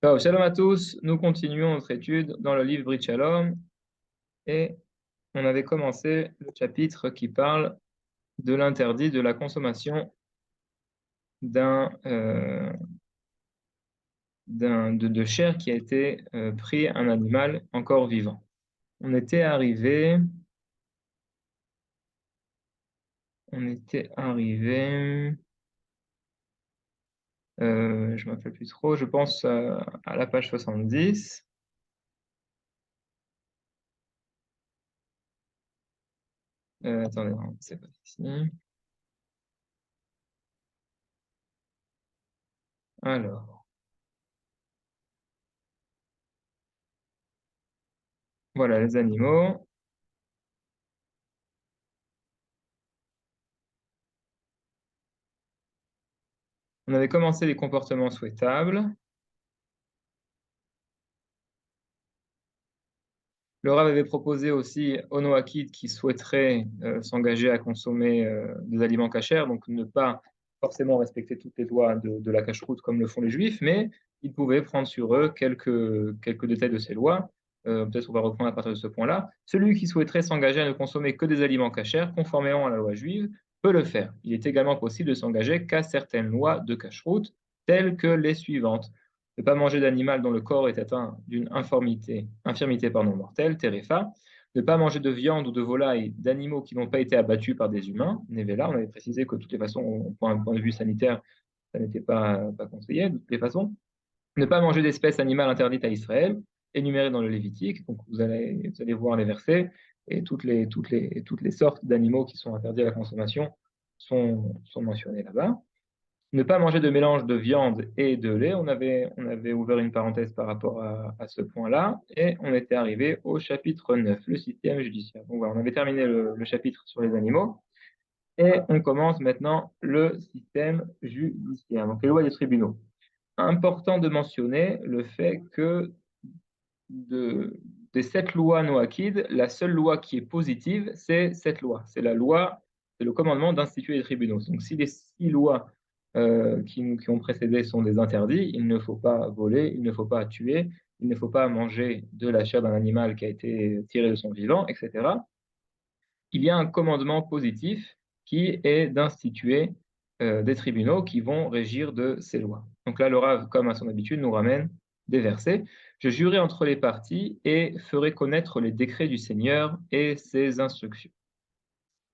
Alors, shalom à tous, nous continuons notre étude dans le livre Brit Shalom et on avait commencé le chapitre qui parle de l'interdit de la consommation d'un de chair qui a été pris un animal encore vivant. On était arrivé, on était arrivé, je ne m'appelle plus trop, je pense à la page 70. Attendez, non, c'est pas ici. Alors, voilà les animaux. On avait commencé les comportements souhaitables. Le Rav avait proposé aussi aux Noachides qui souhaiteraient s'engager à consommer des aliments cachers, donc ne pas forcément respecter toutes les lois de la cacheroute comme le font les Juifs, mais ils pouvaient prendre sur eux quelques détails de ces lois. Peut-être on va reprendre à partir de ce point-là. Celui qui souhaiterait s'engager à ne consommer que des aliments cachers, conformément à la loi juive, peut le faire. Il est également possible de s'engager qu'à certaines lois de cacheroute, telles que les suivantes: ne pas manger d'animal dont le corps est atteint d'une infirmité mortelle, terefa, ne pas manger de viande ou de volaille d'animaux qui n'ont pas été abattus par des humains, nevela. On avait précisé que de toutes les façons, au point de vue sanitaire, ça n'était pas conseillé de toutes les façons. Ne pas manger d'espèces animales interdites à Israël, énumérées dans le Lévitique. Donc vous allez voir les versets et toutes les sortes d'animaux qui sont interdits à la consommation sont mentionnées là-bas. Ne pas manger de mélange de viande et de lait. On avait ouvert une parenthèse par rapport à ce point-là et on était arrivé au chapitre 9, le système judiciaire. Donc voilà, on avait terminé le chapitre sur les animaux et on commence maintenant le système judiciaire, donc les lois des tribunaux. Important de mentionner le fait que de, des 7 lois noachides, la seule loi qui est positive, c'est cette loi. C'est la loi, c'est le commandement d'instituer les tribunaux. Donc si les 6 lois qui ont précédé sont des interdits, il ne faut pas voler, il ne faut pas tuer, il ne faut pas manger de la chair d'un animal qui a été tiré de son vivant, etc. Il y a un commandement positif qui est d'instituer des tribunaux qui vont régir de ces lois. Donc là, le Rav, comme à son habitude, nous ramène des versets. Je jurai entre les parties et ferai connaître les décrets du Seigneur et ses instructions.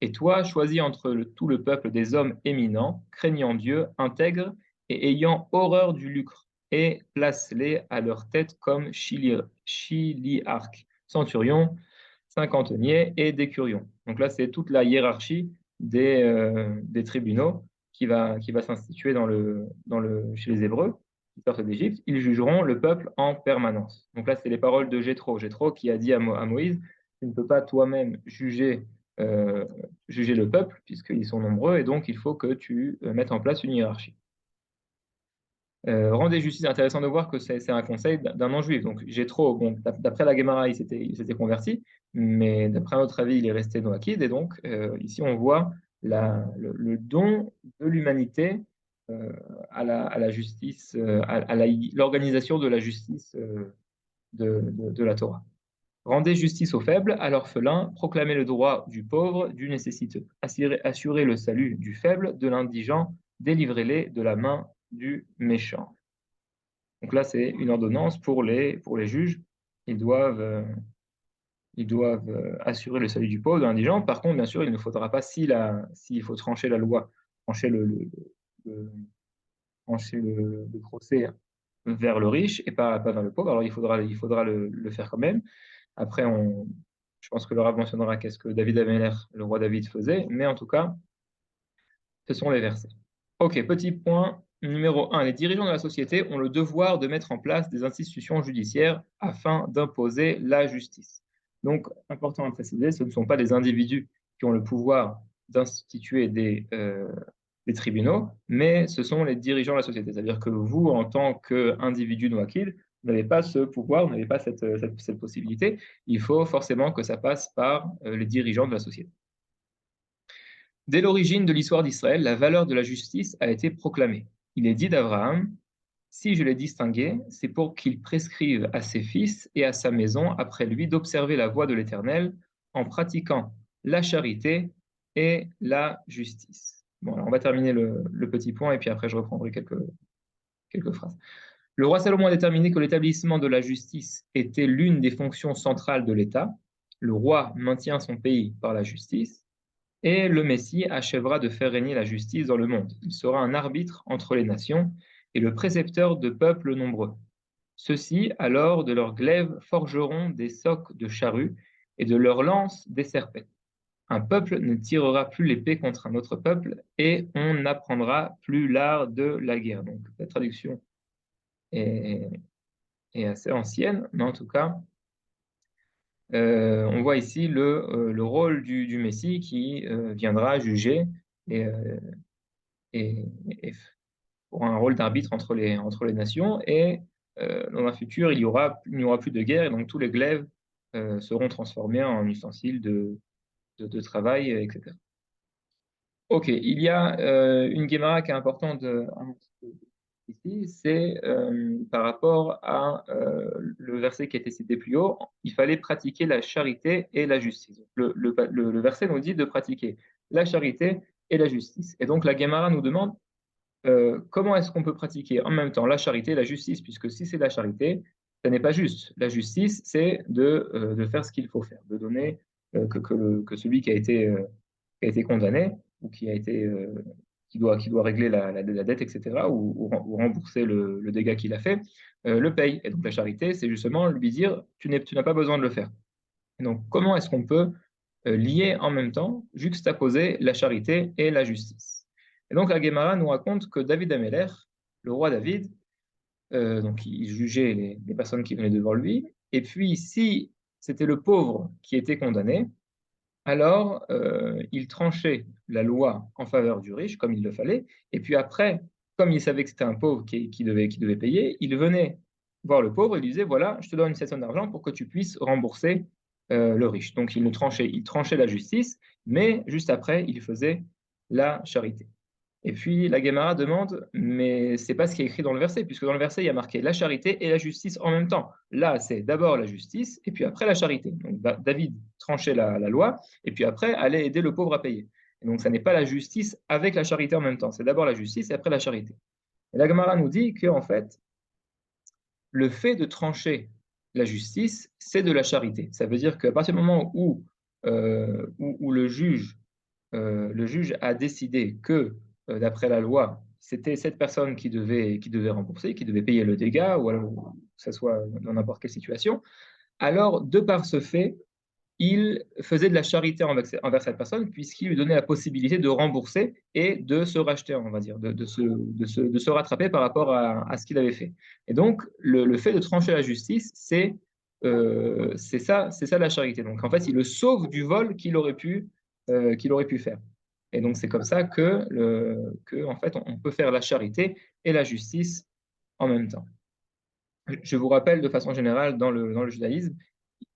Et toi, choisis entre tout le peuple des hommes éminents, craignant Dieu, intègres et ayant horreur du lucre, et place-les à leur tête comme chiliarques, centurions, cinquantenaires et décurions. Donc là, c'est toute la hiérarchie des tribunaux qui va s'instituer chez les Hébreux qui sortent d'Égypte. Ils jugeront le peuple en permanence. Donc là, c'est les paroles de Jéthro. Jéthro qui a dit à Moïse: tu ne peux pas toi-même euh, juger le peuple, puisqu'ils sont nombreux, et donc il faut que tu mettes en place une hiérarchie. Rendez justice, intéressant de voir que c'est un conseil d'un non-juif. Donc Jéthro, bon, d'après la Gemara, il s'était converti, mais d'après notre avis, il est resté noachide. Et donc ici, on voit le don de l'humanité à la justice, l'organisation de la justice de la Torah. Rendez justice aux faibles, à l'orphelin, proclamez le droit du pauvre, du nécessiteux. Assurez le salut du faible, de l'indigent, délivrez-les de la main du méchant. Donc là, c'est une ordonnance pour les juges. Ils doivent assurer le salut du pauvre, de l'indigent. Par contre, bien sûr, il ne faudra pas, s'il faut trancher la loi, trancher le- trancher le procès vers le riche et pas vers le pauvre, alors il faudra le faire quand même. Après, je pense que le Rav mentionnera qu'est-ce que David Ameller, le roi David, faisait, mais en tout cas, ce sont les versets. Ok, petit point numéro 1. Les dirigeants de la société ont le devoir de mettre en place des institutions judiciaires afin d'imposer la justice. Donc, important à préciser, ce ne sont pas des individus qui ont le pouvoir d'instituer des tribunaux, mais ce sont les dirigeants de la société. C'est-à-dire que vous, en tant qu'individu noakil, vous n'avez pas ce pouvoir, vous n'avez pas cette possibilité. Il faut forcément que ça passe par les dirigeants de la société. Dès l'origine de l'histoire d'Israël, la valeur de la justice a été proclamée. Il est dit d'Abraham: Si je l'ai distingué, c'est pour qu'il prescrive à ses fils et à sa maison après lui d'observer la voie de l'Éternel en pratiquant la charité et la justice. Bon, alors on va terminer le petit point et puis après je reprendrai quelques phrases. Le roi Salomon a déterminé que l'établissement de la justice était l'une des fonctions centrales de l'État. Le roi maintient son pays par la justice et le Messie achèvera de faire régner la justice dans le monde. Il sera un arbitre entre les nations et le précepteur de peuples nombreux. Ceux-ci, alors, de leurs glaives forgeront des socs de charrues et de leurs lances des serpents. Un peuple ne tirera plus l'épée contre un autre peuple et on n'apprendra plus l'art de la guerre. Donc la traduction est, est assez ancienne, mais en tout cas, on voit ici le rôle du Messie qui viendra juger et, euh, et, et pour un rôle d'arbitre entre les nations. Et dans un futur, il n'y aura plus de guerre, et donc tous les glaives seront transformés en ustensiles de travail, etc. Ok, il y a une guémara qui est importante ici, c'est par rapport à le verset qui a été cité plus haut, il fallait pratiquer la charité et la justice. Le verset nous dit de pratiquer la charité et la justice. Et donc la guémara nous demande comment est-ce qu'on peut pratiquer en même temps la charité et la justice, puisque si c'est la charité, ça n'est pas juste. La justice, c'est de faire ce qu'il faut faire, de donner que celui qui a été condamné ou qui doit régler la dette, etc., ou rembourser le dégât qu'il a fait, le paye. Et donc la charité, c'est justement lui dire, tu n'as pas besoin de le faire. Et donc comment est-ce qu'on peut lier en même temps, juxtaposer la charité et la justice? Et donc la Guémara nous raconte que David Améler, le roi David, donc il jugeait les personnes qui venaient devant lui, et puis si c'était le pauvre qui était condamné, alors il tranchait la loi en faveur du riche, comme il le fallait, et puis après, comme il savait que c'était un pauvre qui devait payer, il venait voir le pauvre et lui disait, voilà, je te donne cette somme d'argent pour que tu puisses rembourser le riche. Donc il tranchait la justice, mais juste après, il faisait la charité. Et puis la Guémara demande, mais c'est pas ce qui est écrit dans le verset, puisque dans le verset, il y a marqué la charité et la justice en même temps. Là, c'est d'abord la justice et puis après la charité. Donc David tranchait la loi et puis après allait aider le pauvre à payer. Et donc ça n'est pas la justice avec la charité en même temps, c'est d'abord la justice et après la charité. Et la Guémara nous dit que en fait, le fait de trancher la justice, c'est de la charité. Ça veut dire qu'à partir du moment où le juge a décidé que, d'après la loi, c'était cette personne qui devait rembourser, qui devait payer le dégât, ou alors que ce soit dans n'importe quelle situation, alors, de par ce fait, il faisait de la charité envers cette personne, puisqu'il lui donnait la possibilité de rembourser et de se racheter, on va dire, de se rattraper par rapport à ce qu'il avait fait. Et donc, le fait de trancher la justice, c'est ça la charité. Donc, en fait, il le sauve du vol qu'il aurait pu faire. Et donc, c'est comme ça en fait, on peut faire la charité et la justice en même temps. Je vous rappelle de façon générale, dans le judaïsme,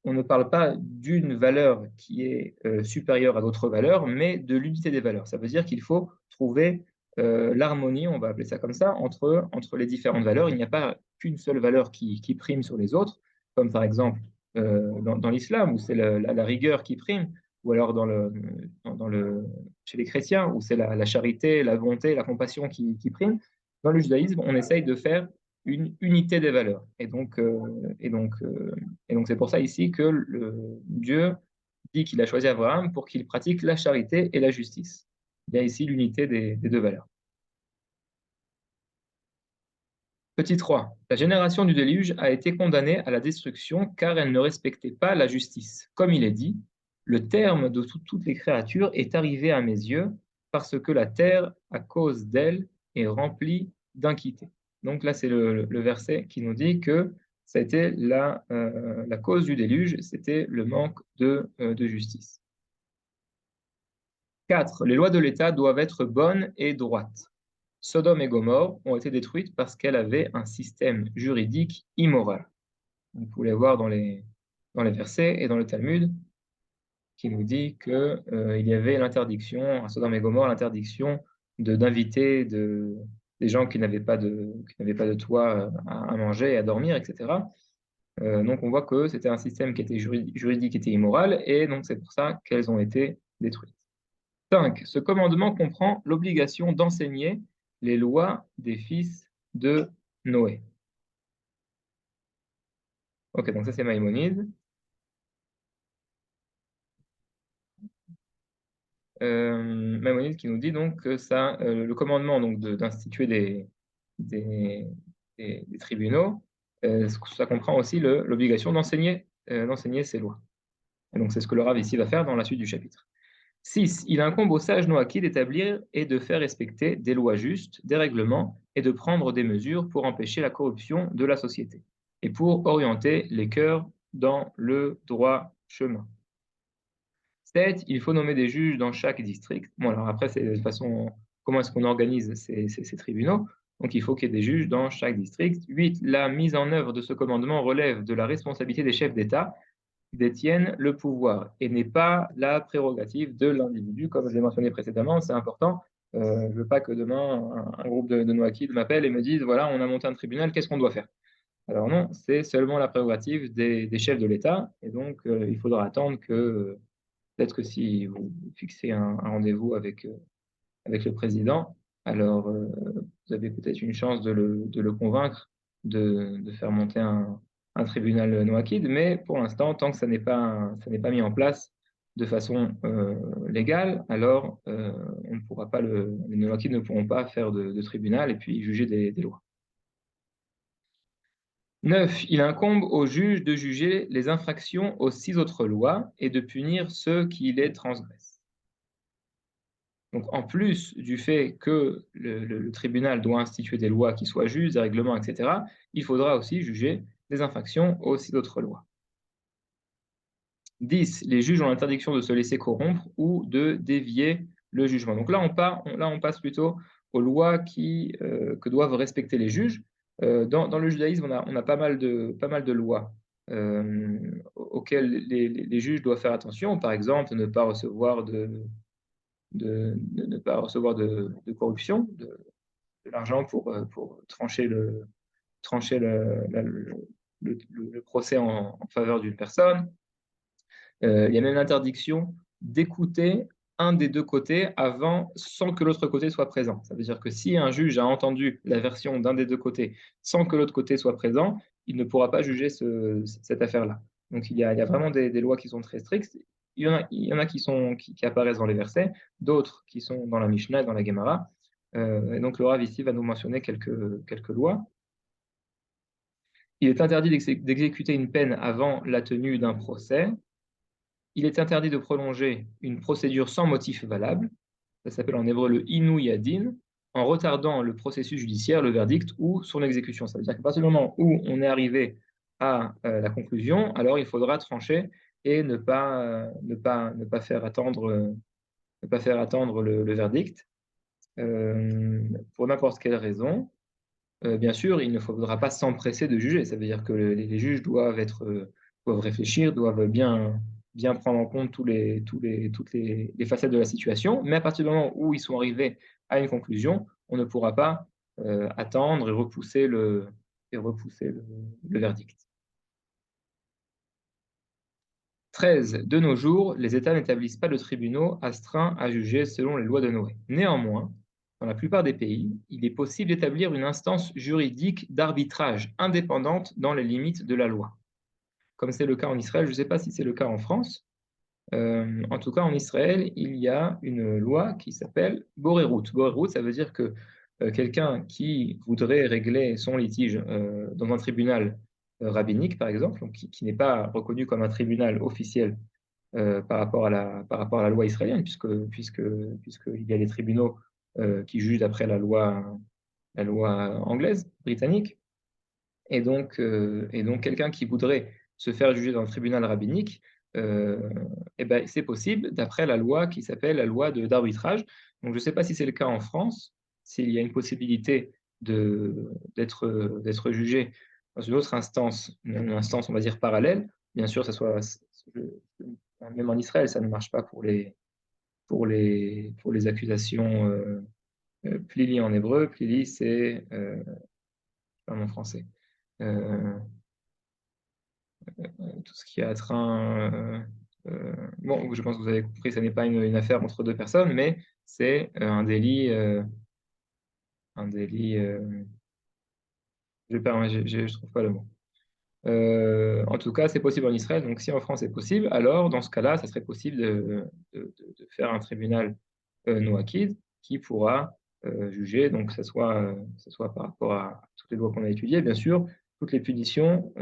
on ne parle pas d'une valeur qui est supérieure à d'autres valeurs, mais de l'unité des valeurs. Ça veut dire qu'il faut trouver l'harmonie, on va appeler ça comme ça, entre les différentes valeurs. Il n'y a pas qu'une seule valeur qui prime sur les autres, comme par exemple dans l'islam, où c'est la rigueur qui prime, ou alors chez les chrétiens, où c'est la charité, la bonté, la compassion qui priment. Dans le judaïsme, on essaye de faire une unité des valeurs. Et donc, c'est pour ça ici que Dieu dit qu'il a choisi Abraham pour qu'il pratique la charité et la justice. Il y a ici l'unité des deux valeurs. Petit 3. La génération du déluge a été condamnée à la destruction car elle ne respectait pas la justice. Comme il est dit, le terme de toutes les créatures est arrivé à mes yeux parce que la terre, à cause d'elle, est remplie d'inquiétude. Donc là, c'est le verset qui nous dit que ça a été la cause du déluge, c'était le manque de justice. 4. Les lois de l'État doivent être bonnes et droites. Sodome et Gomorrhe ont été détruites parce qu'elles avaient un système juridique immoral. Vous pouvez voir dans les versets et dans le Talmud qui nous dit qu'il y avait l'interdiction, à Sodome et Gomorrhe, l'interdiction d'inviter des gens qui n'avaient pas de toit à manger et à dormir, etc. Donc on voit que c'était un système qui était juridique, qui était immoral, et donc c'est pour ça qu'elles ont été détruites. 5. Ce commandement comprend l'obligation d'enseigner les lois des fils de Noé. Ok, donc ça c'est Maïmonide. Maïmonide qui nous dit donc que ça, le commandement donc d'instituer des, des tribunaux, ça comprend aussi l'obligation d'enseigner ces lois. Et donc c'est ce que le Rav ici va faire dans la suite du chapitre. 6. Il incombe aux sages noaquis d'établir et de faire respecter des lois justes, des règlements et de prendre des mesures pour empêcher la corruption de la société et pour orienter les cœurs dans le droit chemin. 7. Il faut nommer des juges dans chaque district. Bon, alors après, c'est de toute façon comment est-ce qu'on organise ces tribunaux. Donc, il faut qu'il y ait des juges dans chaque district. 8. La mise en œuvre de ce commandement relève de la responsabilité des chefs d'État qui détiennent le pouvoir et n'est pas la prérogative de l'individu, comme je l'ai mentionné précédemment, c'est important. Je ne veux pas que demain, un groupe de Noakides m'appelle et me dise, voilà, on a monté un tribunal, qu'est-ce qu'on doit faire? Alors non, c'est seulement la prérogative des chefs de l'État, et donc il faudra attendre que, peut-être que si vous fixez un rendez-vous avec le président, alors vous avez peut-être une chance de le convaincre de faire monter un tribunal noakide, mais pour l'instant, tant que ça n'est pas mis en place de façon légale, alors on ne pourra pas les noakides ne pourront pas faire de tribunal et puis juger des lois. 9. Il incombe au juge de juger les infractions aux 6 autres lois et de punir ceux qui les transgressent. Donc, en plus du fait que le tribunal doit instituer des lois qui soient justes, des règlements, etc., il faudra aussi juger des infractions aux 6 autres lois. 10. Les juges ont l'interdiction de se laisser corrompre ou de dévier le jugement. Donc là, on passe plutôt aux lois que doivent respecter les juges. Dans le judaïsme, on a pas mal de lois auxquelles les juges doivent faire attention. Par exemple, ne pas recevoir ne pas recevoir de corruption, de l'argent pour trancher le procès en faveur d'une personne. Il y a même l'interdiction d'écouter un des deux côtés sans que l'autre côté soit présent. Ça veut dire que si un juge a entendu la version d'un des deux côtés sans que l'autre côté soit présent, il ne pourra pas juger cette affaire-là. Donc il y a vraiment des lois qui sont très strictes. Il y en a qui apparaissent dans les versets, d'autres qui sont dans la Mishnah et dans la Gemara. Et donc le Rav ici va nous mentionner quelques lois. Il est interdit d'exécuter une peine avant la tenue d'un procès. Il est interdit de prolonger une procédure sans motif valable, ça s'appelle en hébreu le inu yadin, en retardant le processus judiciaire, le verdict ou son exécution. Ça veut dire qu'à partir du moment où on est arrivé à la conclusion, alors il faudra trancher et ne pas faire attendre le verdict pour n'importe quelle raison. Bien sûr, il ne faudra pas s'empresser de juger. Ça veut dire que les juges doivent réfléchir, doivent bien prendre en compte toutes les facettes de la situation. Mais à partir du moment où ils sont arrivés à une conclusion, on ne pourra pas attendre et repousser le verdict. 13. De nos jours, les États n'établissent pas de tribunaux astreints à juger selon les lois de Noé. Néanmoins, dans la plupart des pays, il est possible d'établir une instance juridique d'arbitrage indépendante dans les limites de la loi. Comme c'est le cas en Israël, je ne sais pas si c'est le cas en France. En tout cas, en Israël, il y a une loi qui s'appelle Borerut. Borerut, ça veut dire que quelqu'un qui voudrait régler son litige dans un tribunal rabbinique, par exemple, donc qui n'est pas reconnu comme un tribunal officiel par rapport à la loi israélienne, puisqu'il y a les tribunaux qui jugent d'après la loi anglaise, britannique. Et donc quelqu'un qui voudrait se faire juger dans un tribunal rabbinique, eh ben, c'est possible d'après la loi qui s'appelle la loi d'arbitrage. Donc je ne sais pas si c'est le cas en France, s'il y a une possibilité d'être jugé dans une autre instance, une instance, on va dire, parallèle. Bien sûr, même en Israël, ça ne marche pas pour les accusations Plili en hébreu, plili c'est pas mon français. Tout ce qui a trait. Bon, je pense que vous avez compris, ce n'est pas une affaire entre deux personnes, mais c'est un délit. Un délit je trouve pas le mot. En tout cas, c'est possible en Israël. Donc, si en France c'est possible, alors dans ce cas-là, ça serait possible de faire un tribunal noakid qui pourra juger, donc que ce soit par rapport à toutes les lois qu'on a étudiées, bien sûr, toutes les punitions,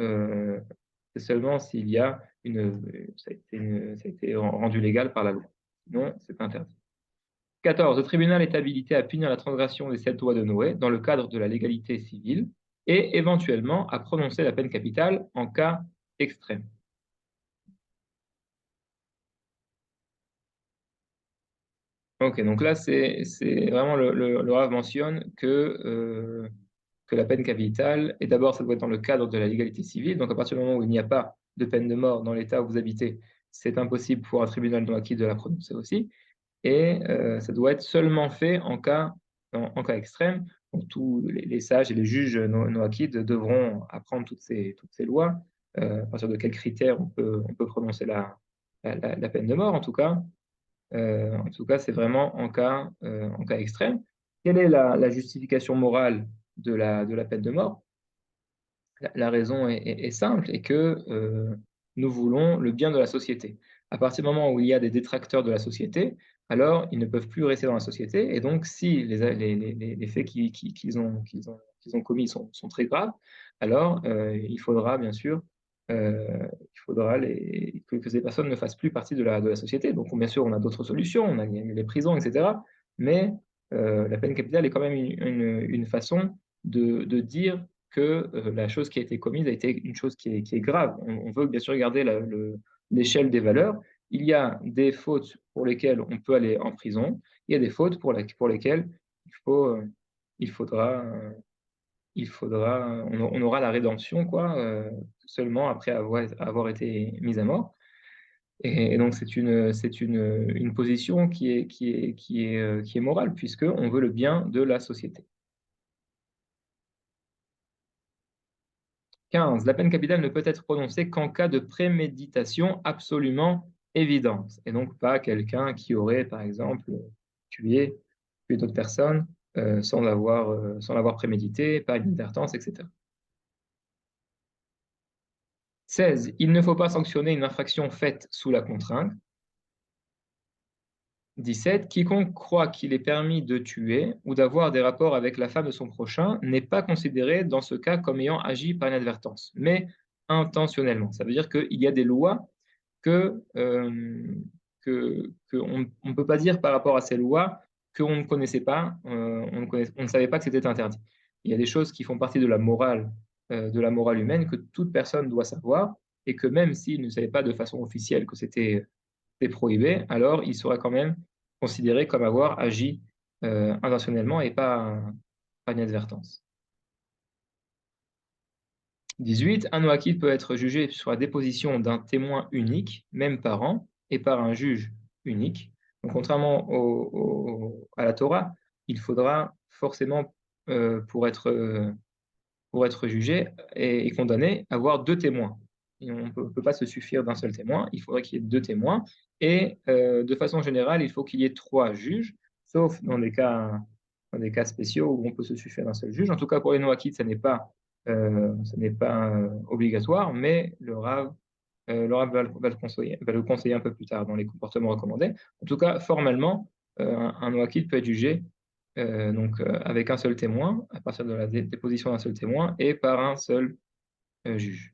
c'est seulement s'il y a ça a été rendu légal par la loi. Sinon, c'est interdit. 14. Le tribunal est habilité à punir la transgression des 7 lois de Noé dans le cadre de la légalité civile et éventuellement à prononcer la peine capitale en cas extrême. Ok, donc là, c'est vraiment le Rav mentionne que la peine capitale, et d'abord, ça doit être dans le cadre de la légalité civile. Donc, à partir du moment où il n'y a pas de peine de mort dans l'État où vous habitez, c'est impossible pour un tribunal de acquis de la prononcer aussi. Et ça doit être seulement fait en cas extrême. Donc, tous les sages et les juges noakides devront apprendre toutes ces lois. À partir de quels critères on peut prononcer la peine de mort, en tout cas, c'est vraiment en cas extrême. Quelle est la justification morale de la peine de mort? La raison est simple et que nous voulons le bien de la société. À partir du moment où il y a des détracteurs de la société, alors ils ne peuvent plus rester dans la société. Et donc, si les faits qu'ils ont commis sont très graves, alors il faudra bien sûr il faudra que ces personnes ne fassent plus partie de la société. Donc, bien sûr, on a d'autres solutions, on a les prisons, etc. Mais la peine capitale est quand même une façon de dire que la chose qui a été commise a été une chose qui est grave. On veut bien sûr garder l'échelle des valeurs. Il y a des fautes pour lesquelles on peut aller en prison. Il y a des fautes pour lesquelles il faut, il faudra, on aura la rédemption quoi, seulement après avoir été mis à mort. Et donc c'est une position qui est morale puisque on veut le bien de la société. 15. La peine capitale ne peut être prononcée qu'en cas de préméditation absolument évidente, et donc pas quelqu'un qui aurait, par exemple, tué, tué d'autres personnes sans l'avoir prémédité, pas inadvertance, etc. 16. Il ne faut pas sanctionner une infraction faite sous la contrainte. 17. Quiconque croit qu'il est permis de tuer ou d'avoir des rapports avec la femme de son prochain n'est pas considéré dans ce cas comme ayant agi par inadvertance, mais intentionnellement. Ça veut dire qu'il y a des lois que on ne peut pas dire par rapport à ces lois qu'on ne connaissait pas, on ne savait pas que c'était interdit. Il y a des choses qui font partie de la morale humaine que toute personne doit savoir et que même s'il ne savait pas de façon officielle que c'était prohibé, alors il sera quand même considéré comme avoir agi intentionnellement et pas inadvertance. 18. Un noakid peut être jugé sur la déposition d'un témoin unique, même par an, et par un juge unique. Donc, contrairement à la Torah, il faudra forcément, pour être jugé et condamné, avoir deux témoins. Et on ne peut pas se suffire d'un seul témoin, il faudrait qu'il y ait deux témoins. Et de façon générale, il faut qu'il y ait trois juges, sauf dans des cas spéciaux où on peut se suffire d'un seul juge. En tout cas, pour les noakids, ça n'est pas obligatoire, mais le Rav va le conseiller un peu plus tard dans les comportements recommandés. En tout cas, formellement, un noakid peut être jugé avec un seul témoin, à partir de la déposition d'un seul témoin, et par un seul juge.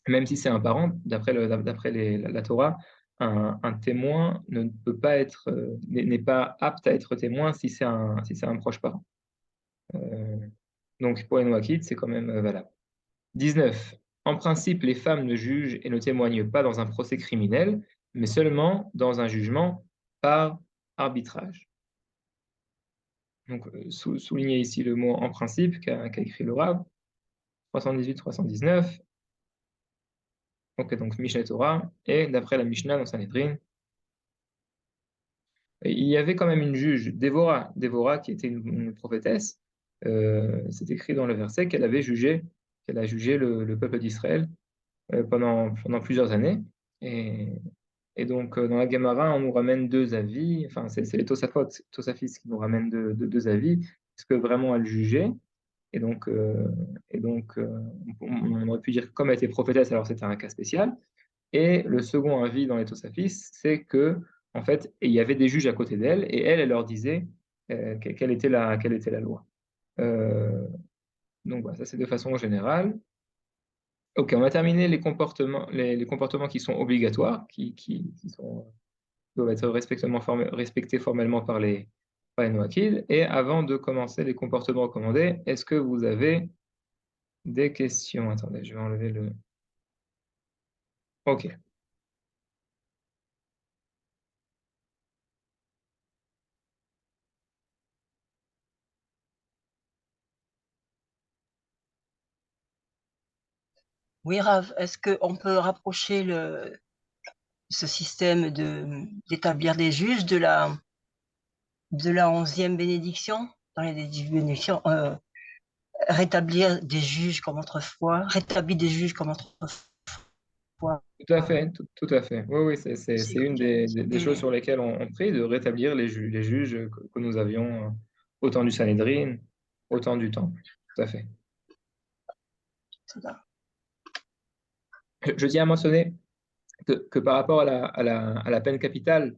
Même si c'est un parent, d'après la Torah, un témoin ne peut pas être, n'est pas apte à être témoin si c'est un proche parent. Euh, donc pour les Noachides, c'est quand même valable. 19. En principe, les femmes ne jugent et ne témoignent pas dans un procès criminel, mais seulement dans un jugement par arbitrage. Donc, souligner ici le mot en principe qu'a écrit le Rav, 318-319. Ok, donc Mishneh Torah, et d'après la Mishnah dans Sanhedrin, Il y avait quand même une juge, Déborah qui était une prophétesse. C'est écrit dans le verset qu'elle a jugé le peuple d'Israël pendant plusieurs années. Et, et donc, dans la Gemara, on nous ramène deux avis. Enfin, c'est les Tosafis qui nous ramènent deux avis. Est-ce que vraiment elle jugeait? Et donc, euh, on aurait pu dire que comme elle était prophétesse, alors c'était un cas spécial. Et le second avis dans les Tosafis, c'est que, en fait, il y avait des juges à côté d'elle, et elle leur disait quelle était la loi. Euh, donc voilà, ça c'est de façon générale. Ok, on a terminé les comportements qui sont obligatoires, doivent être respectés formellement par les Noachides. Et avant de commencer les comportements recommandés, est-ce que vous avez des questions? Attendez, je vais enlever le... Ok. Oui, Rav, est-ce qu'on peut rapprocher ce système d'établir des juges de la 11e bénédiction? Dans les 10 bénédictions, rétablir des juges comme autrefois, rétablir des juges comme autrefois. Tout à fait, tout à fait. Oui, oui, c'est C'est une des choses sur lesquelles on prie, de rétablir les juges que nous avions au temps du Sanhédrin, au temps du Temple. Tout à fait. Je tiens à mentionner que par rapport à la peine capitale,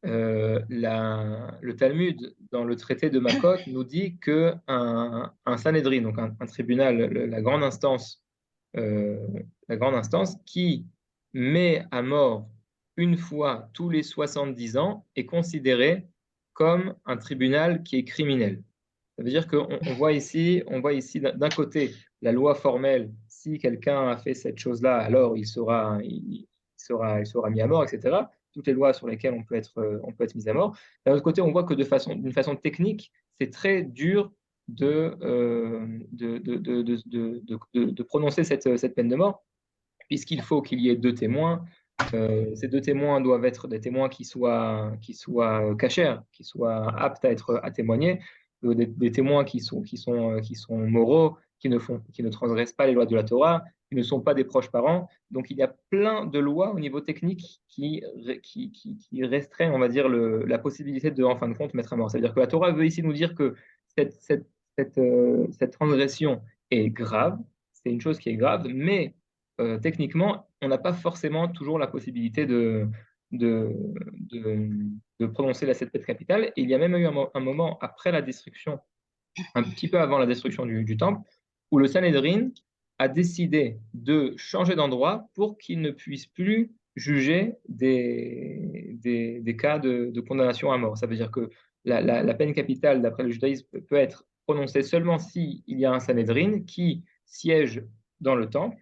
le Talmud, dans le traité de Makot, nous dit qu'un Sanhédrin, donc un tribunal, euh, la grande instance, qui met à mort une fois tous les 70 ans, est considéré comme un tribunal qui est criminel. Ça veut dire on voit ici d'un côté la loi formelle, si quelqu'un a fait cette chose-là, alors il sera mis à mort, etc. Toutes les lois sur lesquelles on peut être mis à mort. D'un autre côté, on voit que d'une façon technique, c'est très dur de prononcer cette peine de mort, puisqu'il faut qu'il y ait deux témoins. Ces deux témoins doivent être des témoins qui soient cachers, qui soient aptes à témoigner, des témoins qui sont moraux, qui ne transgressent pas les lois de la Torah, qui ne sont pas des proches parents. Donc il y a plein de lois au niveau technique qui restreignent, on va dire, la possibilité de, en fin de compte, mettre à mort. C'est-à-dire que la Torah veut ici nous dire que cette transgression est grave, c'est une chose qui est grave, mais techniquement, on n'a pas forcément toujours la possibilité de, de, de prononcer la septette capitale. Et il y a même eu un moment après la destruction, un petit peu avant la destruction du temple, où le Sanhédrin a décidé de changer d'endroit pour qu'il ne puisse plus juger des cas de condamnation à mort. Ça veut dire que la peine capitale, d'après le judaïsme, peut être prononcée seulement s'il y a un Sanhédrin qui siège dans le temple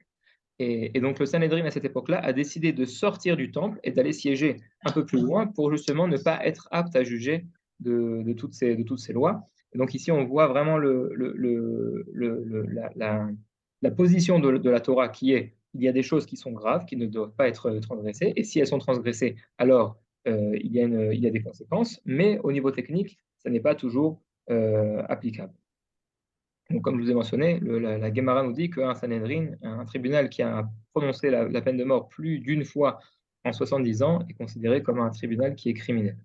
et donc le Sanhédrin à cette époque-là a décidé de sortir du temple et d'aller siéger un peu plus loin pour justement ne pas être apte à juger de toutes ces lois. Et donc ici, on voit vraiment la position de la Torah qui est, il y a des choses qui sont graves, qui ne doivent pas être transgressées, et si elles sont transgressées, alors il y a des conséquences, mais au niveau technique, ça n'est pas toujours applicable. Donc, comme je vous ai mentionné, la Gemara nous dit qu'un Sanhedrin, un tribunal qui a prononcé la peine de mort plus d'une fois en 70 ans, est considéré comme un tribunal qui est criminel.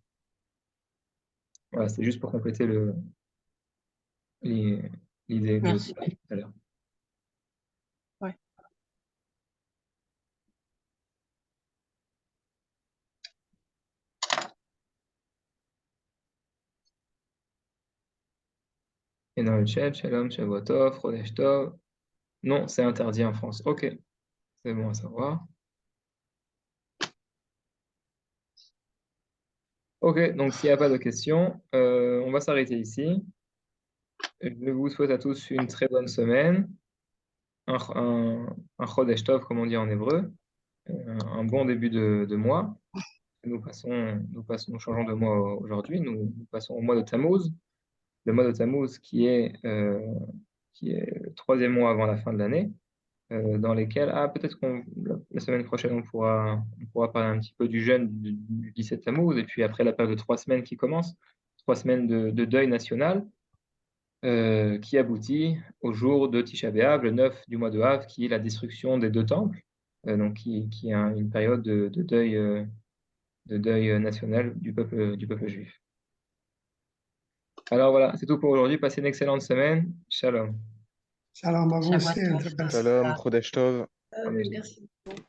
Voilà, c'est juste pour compléter l'i- l'idée que Merci. vous avez tout à l'heure. Ouais. Et dans le chat, Shalom, Shavuot Chodesh Tov. Non, c'est interdit en France. Ok, c'est bon à savoir. Ok, donc s'il n'y a pas de questions, on va s'arrêter ici. Je vous souhaite à tous une très bonne semaine, un Chodesh Tov, comme on dit en hébreu, un bon début de mois. Nous changeons de mois aujourd'hui. Nous passons au mois de Tammuz, le mois de Tammuz qui est le troisième mois avant la fin de l'année. dans lesquels, peut-être la semaine prochaine, on pourra parler un petit peu du jeûne du 17 Tammuz, et puis après la période de 3 semaines qui commence, 3 semaines de deuil national, qui aboutit au jour de Tisha B'Av, le 9 du mois de Av, qui est la destruction des deux temples, donc qui est une période de deuil national du peuple juif. Alors voilà, c'est tout pour aujourd'hui. Passez une excellente semaine. Shalom. Shalom à vous aussi, Shabbat une tov. très belle Shalom, Chodesh Tov. Amen. Merci beaucoup.